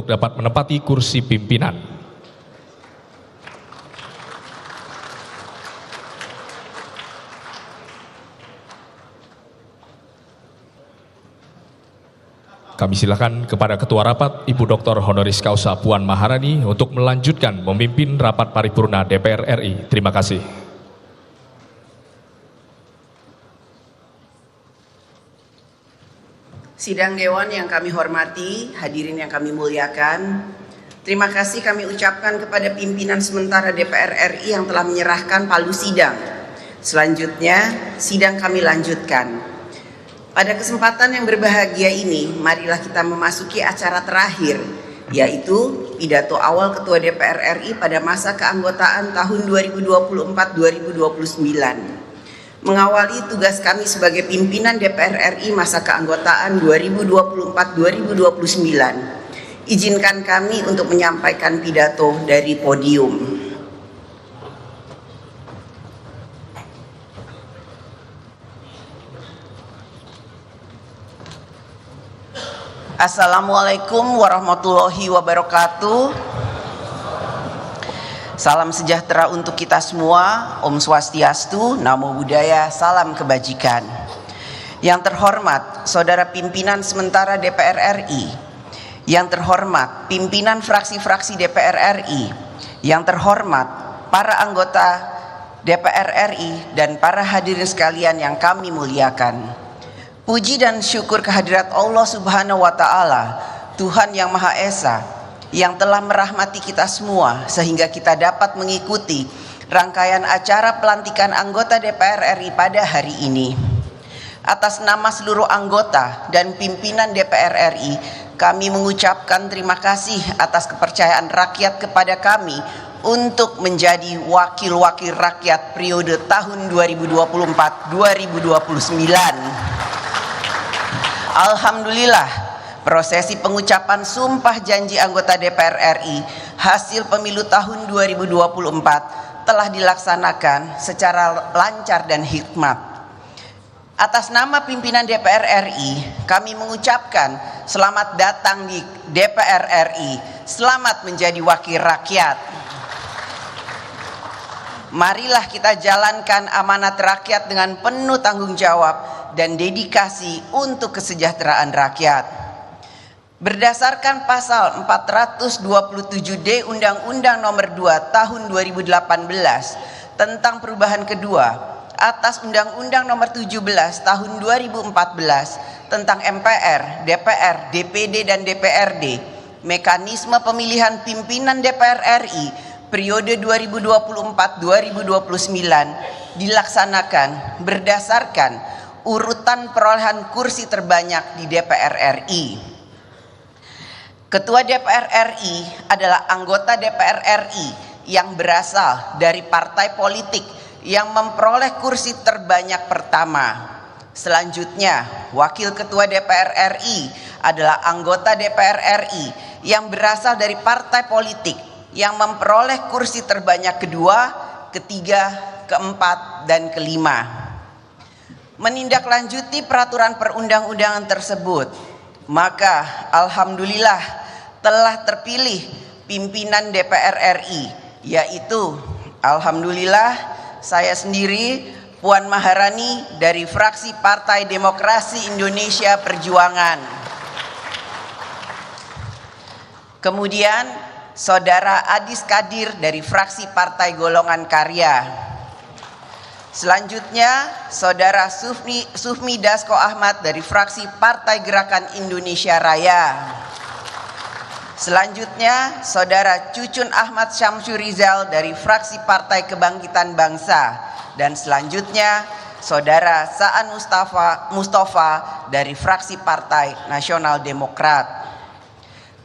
dapat menempati kursi pimpinan. Kami silakan kepada Ketua Rapat Ibu Dr. Honoris Causa Puan Maharani untuk melanjutkan memimpin rapat paripurna DPR RI. Terima kasih. Sidang Dewan yang kami hormati, hadirin yang kami muliakan, terima kasih kami ucapkan kepada pimpinan sementara DPR RI yang telah menyerahkan palu sidang. Selanjutnya, sidang kami lanjutkan. Pada kesempatan yang berbahagia ini, marilah kita memasuki acara terakhir, yaitu pidato awal Ketua DPR RI pada masa keanggotaan tahun 2024-2029. Mengawali tugas kami sebagai pimpinan DPR RI masa keanggotaan 2024-2029, izinkan kami untuk menyampaikan pidato dari podium. Assalamualaikum warahmatullahi wabarakatuh. Salam sejahtera untuk kita semua. Om Swastiastu, Namo Buddhaya, salam kebajikan. Yang terhormat Saudara Pimpinan Sementara DPR RI, yang terhormat pimpinan fraksi-fraksi DPR RI, yang terhormat para anggota DPR RI dan para hadirin sekalian yang kami muliakan. Puji dan syukur kehadirat Allah Subhanahu wa Ta'ala, Tuhan yang Maha Esa, yang telah merahmati kita semua sehingga kita dapat mengikuti rangkaian acara pelantikan anggota DPR RI pada hari ini. Atas nama seluruh anggota dan pimpinan DPR RI, kami mengucapkan terima kasih atas kepercayaan rakyat kepada kami untuk menjadi wakil-wakil rakyat periode tahun 2024-2029. Alhamdulillah, prosesi pengucapan sumpah janji anggota DPR RI hasil pemilu tahun 2024 telah dilaksanakan secara lancar dan hikmat. Atas nama pimpinan DPR RI, kami mengucapkan selamat datang di DPR RI, selamat menjadi wakil rakyat. Marilah kita jalankan amanat rakyat dengan penuh tanggung jawab dan dedikasi untuk kesejahteraan rakyat. Berdasarkan pasal 427D Undang-Undang Nomor 2 Tahun 2018 tentang perubahan kedua atas Undang-Undang Nomor 17 Tahun 2014 tentang MPR, DPR, DPD dan DPRD, mekanisme pemilihan pimpinan DPR RI periode 2024-2029 dilaksanakan berdasarkan urutan perolehan kursi terbanyak di DPR RI. Ketua DPR RI adalah anggota DPR RI yang berasal dari partai politik yang memperoleh kursi terbanyak pertama. Selanjutnya, Wakil Ketua DPR RI adalah anggota DPR RI yang berasal dari partai politik yang memperoleh kursi terbanyak kedua, ketiga, keempat, dan kelima. Menindaklanjuti peraturan perundang-undangan tersebut, maka alhamdulillah telah terpilih pimpinan DPR RI, yaitu alhamdulillah saya sendiri Puan Maharani dari fraksi Partai Demokrasi Indonesia Perjuangan. Kemudian Saudara Adis Kadir dari fraksi Partai Golongan Karya. Selanjutnya, Saudara Sufmi Dasko Ahmad dari fraksi Partai Gerakan Indonesia Raya. Selanjutnya, Saudara Cucun Ahmad Syamsur Rizal dari fraksi Partai Kebangkitan Bangsa. Dan selanjutnya, Saudara Saan Mustafa dari fraksi Partai Nasional Demokrat.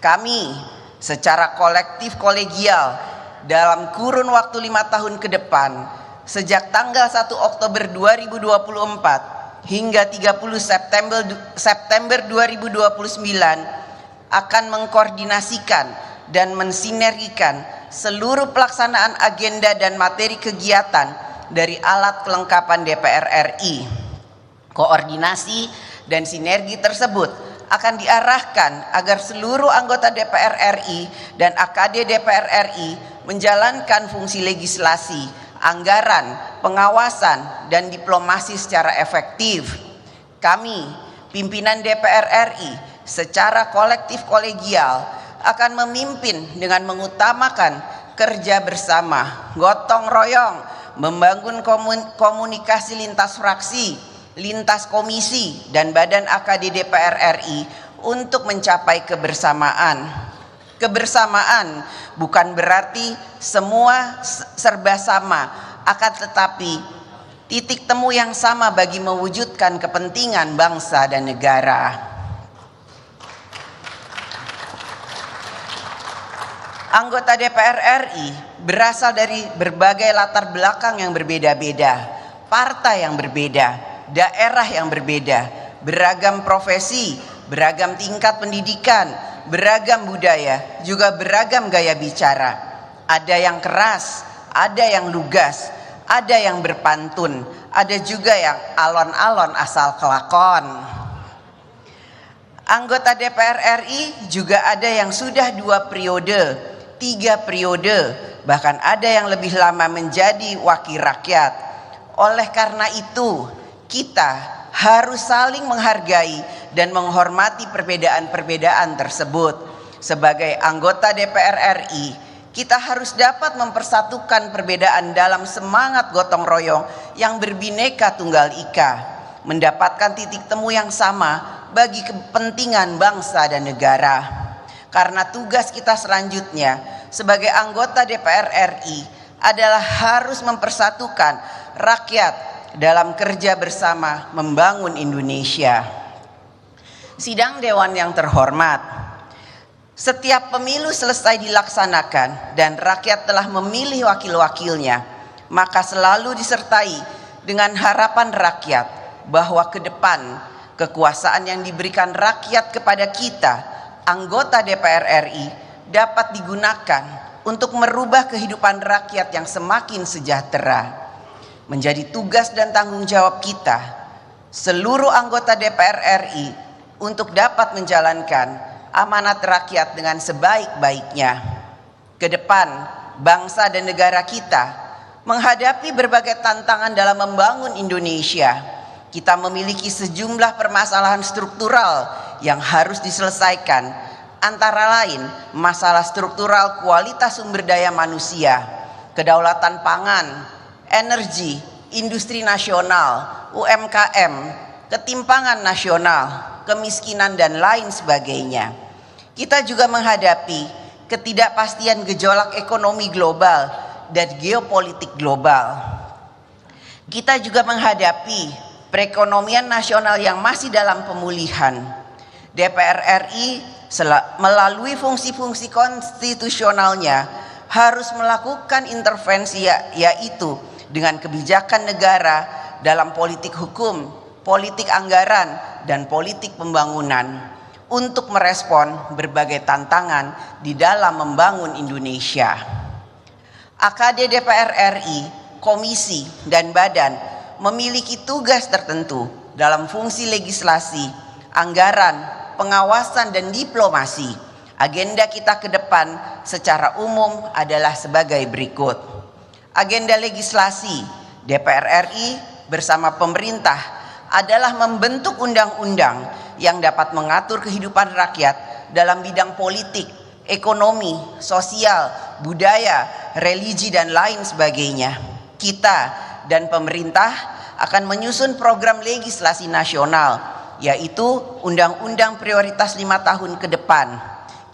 Kami secara kolektif kolegial dalam kurun waktu 5 tahun ke depan, sejak tanggal 1 Oktober 2024 hingga 30 September 2029 akan mengkoordinasikan dan mensinergikan seluruh pelaksanaan agenda dan materi kegiatan dari alat kelengkapan DPR RI. Koordinasi dan sinergi tersebut akan diarahkan agar seluruh anggota DPR RI dan AKD DPR RI menjalankan fungsi legislasi, anggaran, pengawasan, dan diplomasi secara efektif. Kami, pimpinan DPR RI, secara kolektif kolegial akan memimpin dengan mengutamakan kerja bersama, gotong royong, membangun komunikasi lintas fraksi, lintas komisi, dan badan AKD DPR RI untuk mencapai kebersamaan. Kebersamaan bukan berarti semua serba sama, akan tetapi titik temu yang sama bagi mewujudkan kepentingan bangsa dan negara. Anggota DPR RI berasal dari berbagai latar belakang yang berbeda-beda, partai yang berbeda, daerah yang berbeda, beragam profesi, beragam tingkat pendidikan, beragam budaya, juga beragam gaya bicara. Ada yang keras, ada yang lugas, ada yang berpantun, ada juga yang alon-alon asal kelakon. Anggota DPR RI juga ada yang sudah 2 periode, 3 periode, bahkan ada yang lebih lama menjadi wakil rakyat. Oleh karena itu, kita harus saling menghargai dan menghormati perbedaan-perbedaan tersebut. Sebagai anggota DPR RI, kita harus dapat mempersatukan perbedaan dalam semangat gotong royong yang berbineka tunggal ika, mendapatkan titik temu yang sama bagi kepentingan bangsa dan negara. Karena tugas kita selanjutnya sebagai anggota DPR RI adalah harus mempersatukan rakyat dalam kerja bersama membangun Indonesia. Sidang Dewan yang terhormat, setiap pemilu selesai dilaksanakan dan rakyat telah memilih wakil-wakilnya, maka selalu disertai dengan harapan rakyat bahwa ke depan kekuasaan yang diberikan rakyat kepada kita, anggota DPR RI, dapat digunakan untuk merubah kehidupan rakyat yang semakin sejahtera. Menjadi tugas dan tanggung jawab kita, seluruh anggota DPR RI, untuk dapat menjalankan amanat rakyat dengan sebaik-baiknya. Ke depan, bangsa dan negara kita menghadapi berbagai tantangan dalam membangun Indonesia. Kita memiliki sejumlah permasalahan struktural yang harus diselesaikan, antara lain masalah struktural kualitas sumber daya manusia, kedaulatan pangan, energi, industri nasional, UMKM, ketimpangan nasional, kemiskinan, dan lain sebagainya. Kita juga menghadapi ketidakpastian gejolak ekonomi global dan geopolitik global. Kita juga menghadapi perekonomian nasional yang masih dalam pemulihan. DPR RI melalui fungsi-fungsi konstitusionalnya harus melakukan intervensi, yaitu dengan kebijakan negara dalam politik hukum, politik anggaran, dan politik pembangunan untuk merespon berbagai tantangan di dalam membangun Indonesia. AKD DPR RI, komisi, dan badan memiliki tugas tertentu dalam fungsi legislasi, anggaran, pengawasan, dan diplomasi. Agenda kita ke depan secara umum adalah sebagai berikut. Agenda legislasi DPR RI bersama pemerintah adalah membentuk undang-undang yang dapat mengatur kehidupan rakyat dalam bidang politik, ekonomi, sosial, budaya, religi, dan lain sebagainya. Kita dan pemerintah akan menyusun program legislasi nasional, yaitu Undang-Undang Prioritas 5 tahun ke depan.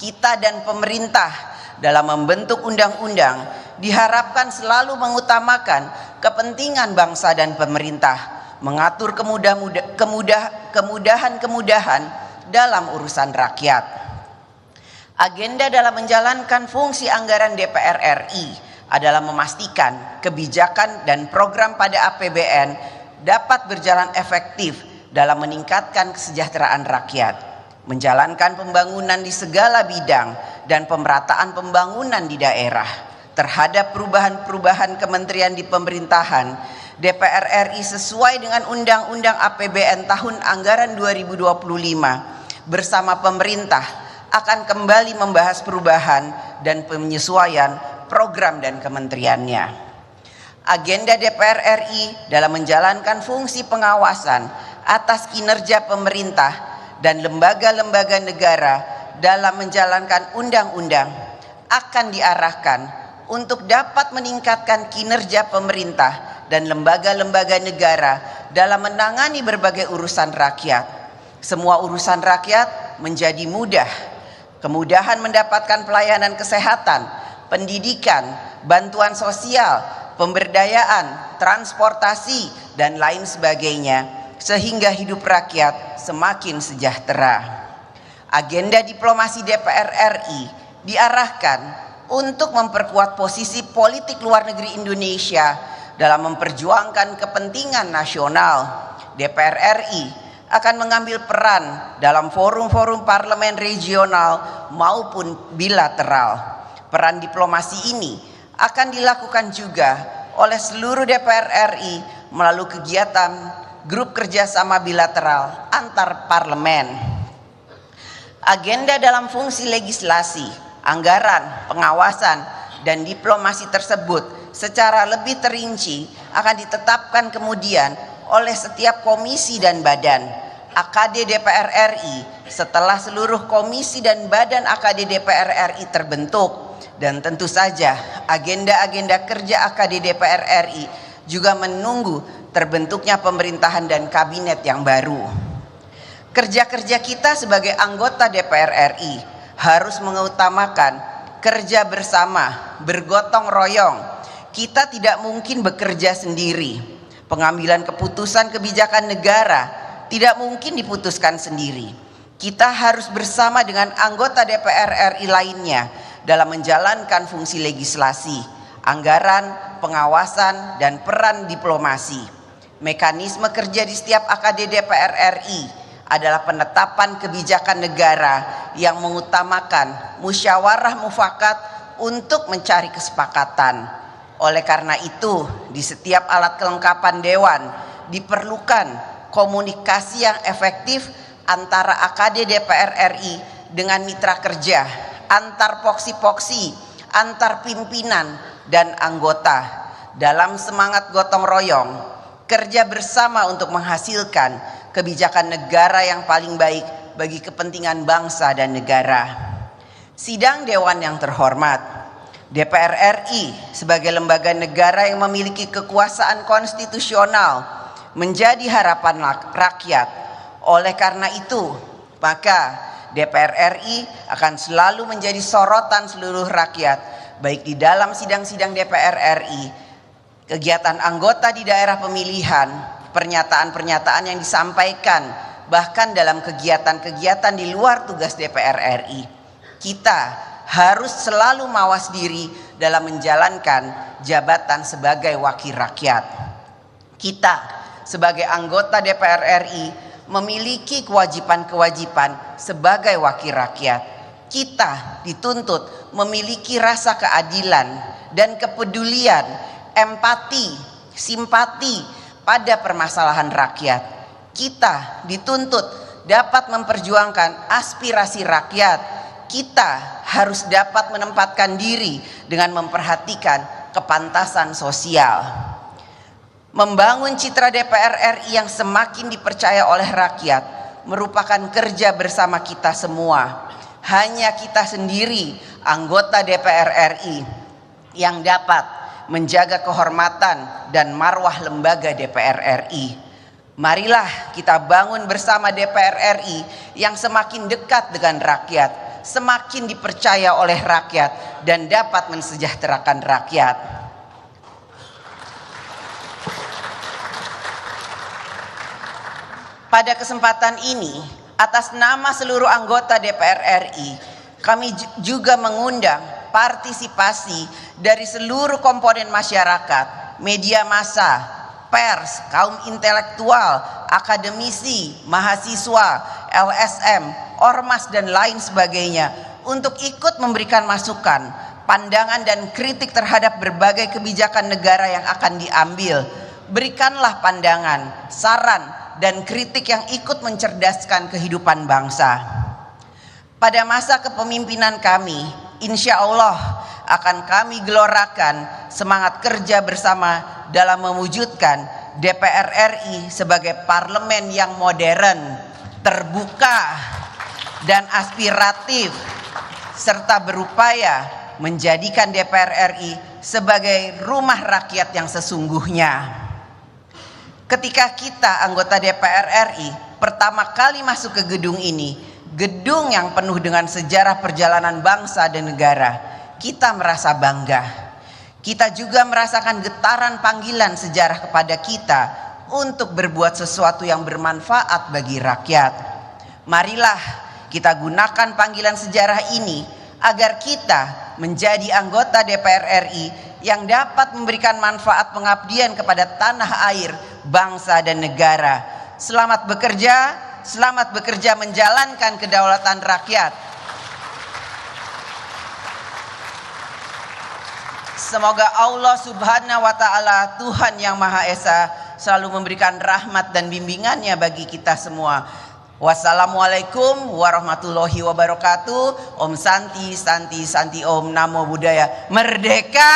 Kita dan pemerintah dalam membentuk undang-undang diharapkan selalu mengutamakan kepentingan bangsa dan pemerintah, mengatur kemudahan-kemudahan dalam urusan rakyat. Agenda dalam menjalankan fungsi anggaran DPR RI adalah memastikan kebijakan dan program pada APBN dapat berjalan efektif dalam meningkatkan kesejahteraan rakyat, menjalankan pembangunan di segala bidang, dan pemerataan pembangunan di daerah. Terhadap perubahan-perubahan kementerian di pemerintahan, DPR RI sesuai dengan Undang-Undang APBN tahun anggaran 2025 bersama pemerintah akan kembali membahas perubahan dan penyesuaian program dan kementeriannya. Agenda DPR RI dalam menjalankan fungsi pengawasan atas kinerja pemerintah dan lembaga-lembaga negara dalam menjalankan undang-undang akan diarahkan untuk dapat meningkatkan kinerja pemerintah dan lembaga-lembaga negara dalam menangani berbagai urusan rakyat. Semua urusan rakyat menjadi mudah. Kemudahan mendapatkan pelayanan kesehatan, pendidikan, bantuan sosial, pemberdayaan, transportasi, dan lain sebagainya, sehingga hidup rakyat semakin sejahtera. Agenda diplomasi DPR RI diarahkan untuk memperkuat posisi politik luar negeri Indonesia dalam memperjuangkan kepentingan nasional. DPR RI akan mengambil peran dalam forum-forum parlemen regional maupun bilateral. Peran diplomasi ini akan dilakukan juga oleh seluruh DPR RI melalui kegiatan grup kerjasama bilateral antar parlemen. Agenda dalam fungsi legislasi, anggaran, pengawasan, dan diplomasi tersebut secara lebih terinci akan ditetapkan kemudian oleh setiap komisi dan badan AKD DPR RI setelah seluruh komisi dan badan AKD DPR RI terbentuk. Dan tentu saja agenda-agenda kerja AKD DPR RI juga menunggu terbentuknya pemerintahan dan kabinet yang baru. Kerja-kerja kita sebagai anggota DPR RI harus mengutamakan kerja bersama, bergotong royong. Kita tidak mungkin bekerja sendiri. Pengambilan keputusan kebijakan negara tidak mungkin diputuskan sendiri. Kita harus bersama dengan anggota DPR RI lainnya dalam menjalankan fungsi legislasi, anggaran, pengawasan, dan peran diplomasi. Mekanisme kerja di setiap AKD DPR RI adalah penetapan kebijakan negara yang mengutamakan musyawarah mufakat untuk mencari kesepakatan. Oleh karena itu, di setiap alat kelengkapan dewan diperlukan komunikasi yang efektif antara AKD DPR RI dengan mitra kerja, antar poksi-poksi, antar pimpinan dan anggota dalam semangat gotong royong, kerja bersama untuk menghasilkan kebijakan negara yang paling baik bagi kepentingan bangsa dan negara. Sidang Dewan yang terhormat, DPR RI sebagai lembaga negara yang memiliki kekuasaan konstitusional menjadi harapan rakyat. Oleh karena itu, maka DPR RI akan selalu menjadi sorotan seluruh rakyat, baik di dalam sidang-sidang DPR RI, kegiatan anggota di daerah pemilihan, pernyataan-pernyataan yang disampaikan, bahkan dalam kegiatan-kegiatan di luar tugas DPR RI. Kita harus selalu mawas diri dalam menjalankan jabatan sebagai wakil rakyat. Kita sebagai anggota DPR RI memiliki kewajiban-kewajiban sebagai wakil rakyat. Kita dituntut memiliki rasa keadilan dan kepedulian, empati, simpati pada permasalahan rakyat. Kita dituntut dapat memperjuangkan aspirasi rakyat. Kita harus dapat menempatkan diri dengan memperhatikan kepantasan sosial. Membangun citra DPR RI yang semakin dipercaya oleh rakyat merupakan kerja bersama kita semua. Hanya kita sendiri, anggota DPR RI, yang dapat menjaga kehormatan dan marwah lembaga DPR RI. Marilah kita bangun bersama DPR RI yang semakin dekat dengan rakyat, semakin dipercaya oleh rakyat, dan dapat mensejahterakan rakyat. Pada kesempatan ini, atas nama seluruh anggota DPR RI, kami juga mengundang partisipasi dari seluruh komponen masyarakat, media massa, pers, kaum intelektual, akademisi, mahasiswa, LSM, ormas, dan lain sebagainya untuk ikut memberikan masukan, pandangan, dan kritik terhadap berbagai kebijakan negara yang akan diambil. Berikanlah pandangan, saran, dan kritik yang ikut mencerdaskan kehidupan bangsa. Pada masa kepemimpinan kami, insya Allah akan kami gelorakan semangat kerja bersama dalam mewujudkan DPR RI sebagai parlemen yang modern, terbuka, dan aspiratif, serta berupaya menjadikan DPR RI sebagai rumah rakyat yang sesungguhnya. Ketika kita anggota DPR RI pertama kali masuk ke gedung ini, gedung yang penuh dengan sejarah perjalanan bangsa dan negara, kita merasa bangga. Kita juga merasakan getaran panggilan sejarah kepada kita untuk berbuat sesuatu yang bermanfaat bagi rakyat. Marilah kita gunakan panggilan sejarah ini agar kita menjadi anggota DPR RI yang dapat memberikan manfaat pengabdian kepada tanah air, bangsa dan negara. Selamat bekerja menjalankan kedaulatan rakyat. Semoga Allah Subhanahu wa Ta'ala, Tuhan yang Maha Esa, selalu memberikan rahmat dan bimbingannya bagi kita semua. Wassalamualaikum warahmatullahi wabarakatuh. Om Santi, Santi, Santi Om, Namo Buddhaya. Merdeka!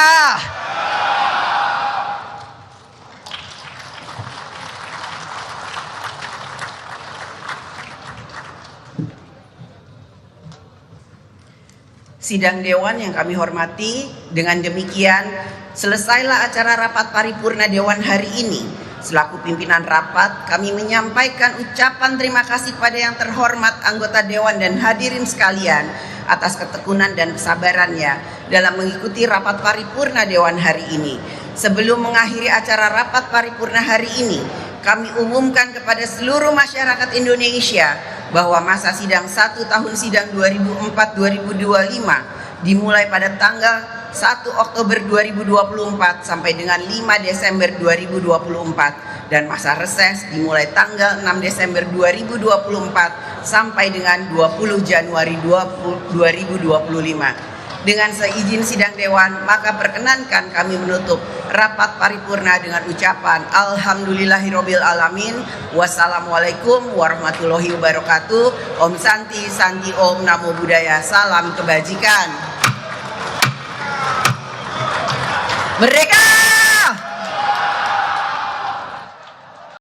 Sidang Dewan yang kami hormati, dengan demikian selesailah acara rapat paripurna Dewan hari ini. Selaku pimpinan rapat, kami menyampaikan ucapan terima kasih kepada yang terhormat anggota Dewan dan hadirin sekalian atas ketekunan dan kesabarannya dalam mengikuti rapat paripurna Dewan hari ini. Sebelum mengakhiri acara rapat paripurna hari ini, kami umumkan kepada seluruh masyarakat Indonesia bahwa masa sidang 1 tahun sidang 2004-2025 dimulai pada tanggal 1 Oktober 2024 sampai dengan 5 Desember 2024 dan masa reses dimulai tanggal 6 Desember 2024 sampai dengan 20 Januari 2025. Dengan seizin sidang Dewan, maka perkenankan kami menutup rapat paripurna dengan ucapan Alhamdulillahirabbil alamin. Wassalamualaikum warahmatullahi wabarakatuh. Om Santi, Santi Om, Namo Buddhaya. Salam kebajikan. Merdeka!